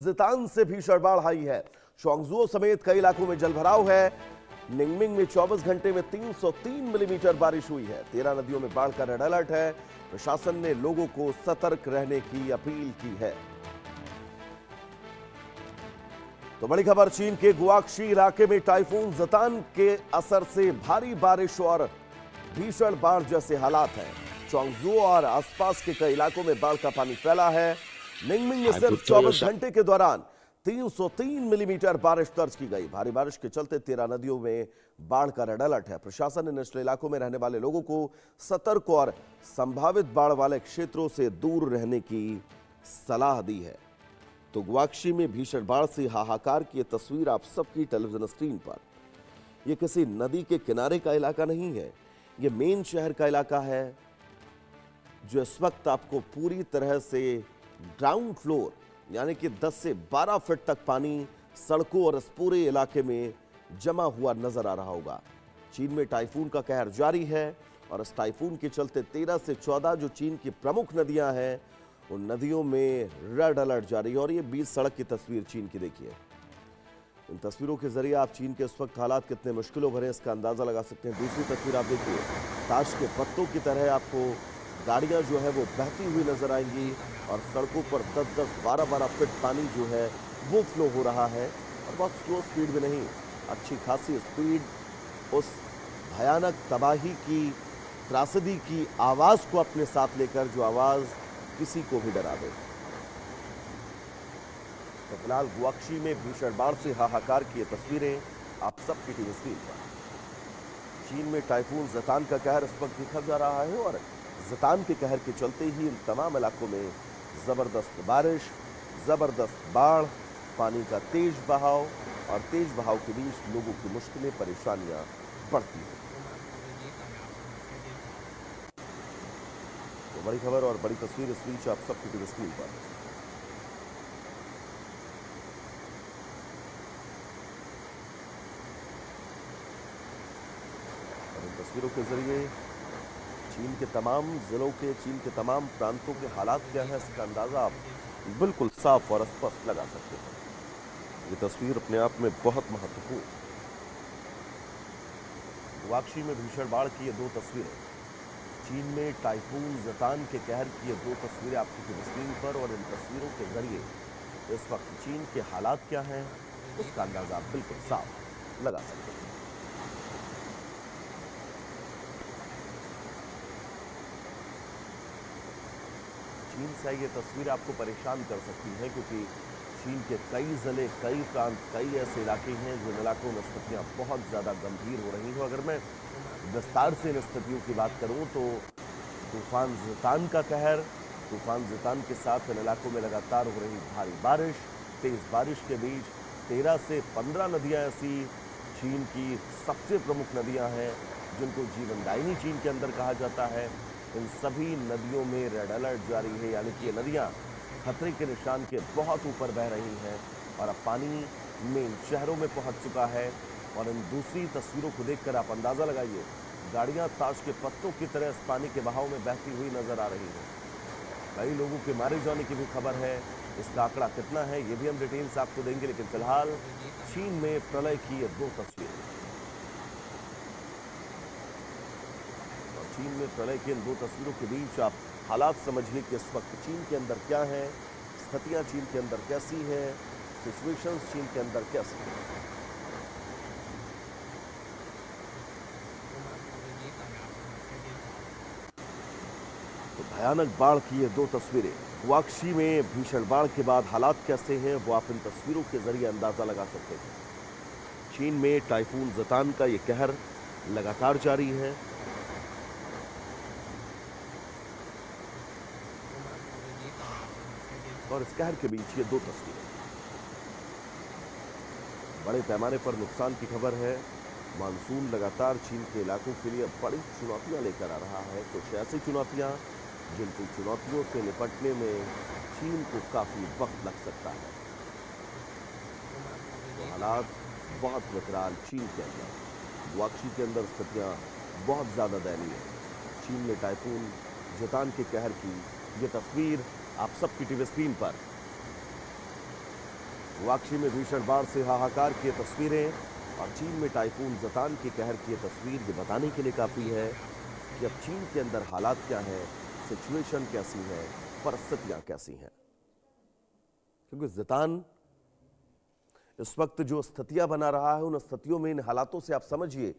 जितान से भीषण बाढ़ आई है। चोंगजुओ समेत कई इलाकों में जलभराव है। निंगमिंग में 24 घंटे में 303 मिलीमीटर बारिश हुई है। 13 नदियों में बाढ़ का रेड अलर्ट है। प्रशासन ने लोगों को सतर्क रहने की अपील की है। तो बड़ी खबर, चीन के गुआक्शी इलाके में टाइफून जितान के असर से भारी बारिश और भीषण बाढ़ जैसे हालात हैं। चोंगजुओ और आसपास के कई इलाकों में बाढ़ का पानी फैला है। निंगमिंग में सिर्फ 24 घंटे के दौरान 303 मिलीमीटर बारिश दर्ज की गई। भारी बारिश के चलते 13 नदियों में बाढ़ का रेड अलर्ट है। प्रशासन ने निचले इलाकों में रहने वाले लोगों को सतर्क और संभावित बाढ़ वाले क्षेत्रों से दूर रहने की सलाह दी है। तो गुआक्शी में भीषण बाढ़ से हाहाकार की तस्वीर आप सबकी टेलीविजन स्क्रीन पर। यह किसी नदी के किनारे का इलाका नहीं है, यह मेन शहर का इलाका है, जो इस वक्त आपको पूरी तरह से ग्राउंड फ्लोर यानी कि 10 से 12 फीट तक पानी सड़कों और इस पूरे इलाके में जमा हुआ नजर आ रहा होगा। चीन में टाइफून का कहर जारी है और इस टाइफून के चलते 13 से 14 जो चीन की प्रमुख नदियां हैं उन नदियों में रेड अलर्ट जारी है। और ये बीच सड़क की तस्वीर चीन की देखिए। इन तस्वीरों के जरिए आप चीन के इस वक्त हालात कितने मुश्किलों भरे इसका अंदाजा लगा सकते हैं। दूसरी तस्वीर आप देखिए, ताश के पत्तों की तरह आपको गाड़ियां जो है वो बहती हुई नजर आएंगी और सड़कों पर 10-10, 12-12 फीट पानी जो है वो फ्लो हो रहा है। और बहुत स्लो स्पीड में नहीं, अच्छी खासी स्पीड उस भयानक तबाही की, त्रासदी की आवाज को अपने साथ लेकर, जो आवाज किसी को भी डरा दे। तो फिलहाल गुआक्शी में भीषण बाढ़ से हाहाकार की ये तस्वीरें आप सबकी टीवी स्क्रीन पर। चीन में टाइफून जितान का कहर इस वक्त दिखा जा रहा है और जितान के कहर के चलते ही इन तमाम इलाकों में जबरदस्त बारिश, जबरदस्त बाढ़, पानी का तेज बहाव और तेज बहाव के बीच लोगों की मुश्किलें, परेशानियां बढ़ती हैं। तो बड़ी खबर और बड़ी तस्वीर इस बीच आप सबकी टीवी स्क्रीन पर। और इन तस्वीरों के जरिए चीन के तमाम जिलों के, चीन के तमाम प्रांतों के हालात क्या है इसका अंदाजा आप बिल्कुल साफ और स्पष्ट लगा सकते हैं। ये तस्वीर अपने आप में बहुत महत्वपूर्ण। गुआक्शी में भीषण बाढ़ की ये दो तस्वीरें, चीन में टाइफून जितान के कहर की ये दो तस्वीरें आपकी टीवी स्क्रीन पर। और इन तस्वीरों के जरिए इस वक्त चीन के हालात क्या हैं उसका अंदाजा आप बिल्कुल साफ लगा सकते हैं। चीन से ये तस्वीर आपको परेशान कर सकती है, क्योंकि चीन के कई जिले, कई प्रांत, कई ऐसे इलाके हैं जिन इलाकों में स्थितियां बहुत ज़्यादा गंभीर हो रही हैं। अगर मैं विस्तार से इन स्थितियों की बात करूं तो तूफान जितान का कहर, तूफान जितान के साथ इन इलाकों में लगातार हो रही भारी बारिश, तेज़ बारिश के बीच 13 से 15 नदियाँ ऐसी चीन की सबसे प्रमुख नदियाँ हैं जिनको जीवनदायिनी चीन के अंदर कहा जाता है। इन सभी नदियों में रेड अलर्ट जारी है, यानी कि ये नदियां खतरे के निशान के बहुत ऊपर बह रही हैं और अब पानी मेन शहरों में पहुंच चुका है। और इन दूसरी तस्वीरों को देखकर आप अंदाजा लगाइए, गाड़ियां ताश के पत्तों की तरह इस पानी के बहाव में बहती हुई नजर आ रही हैं। कई लोगों के मारे जाने की भी खबर है। इसका आंकड़ा कितना है ये भी हम डिटेल से आपको देंगे, लेकिन फिलहाल चीन में प्रलय की ये दो तस्वीरें। चीन में प्रलय की इन दो तस्वीरों के बीच आप हालात समझिए कि इस वक्त चीन के अंदर क्या है, स्थितियां चीन के अंदर कैसी है, सिचुएशंस चीन के अंदर कैसी है। तो भयानक बाढ़ की ये दो तस्वीरें, गुआक्शी में भीषण बाढ़ के बाद हालात कैसे हैं वो आप इन तस्वीरों के जरिए अंदाजा लगा सकते हैं। चीन में टाइफून जितान का ये कहर लगातार जारी है और इस कहर के बीच ये दो तस्वीरें। बड़े पैमाने पर नुकसान की खबर है। मानसून लगातार चीन के इलाकों के लिए बड़ी चुनौतियां लेकर आ रहा है। कुछ ऐसी चुनौतियां जिनको चुनौतियों से निपटने में चीन को काफी वक्त लग सकता है। तो हालात बहुत विकराल चीन के अंदर, गुआक्शी के अंदर स्थितियां बहुत ज्यादा दयनीय है। चीन में टाइफून जितान के कहर की ये तस्वीर आप सबकी टीवी स्क्रीन पर। गुआक्षी में भीषण बाढ़ से हाहाकार की ये तस्वीरें और चीन में टाइफून जतान के कहर की ये तस्वीर ये बताने के लिए काफी है कि अब चीन के अंदर हालात क्या है, सिचुएशन कैसी है, परिस्थितियां कैसी हैं। क्योंकि जतान इस वक्त जो स्थितियां बना रहा है, उन स्थितियों में, इन हालातों से आप समझिए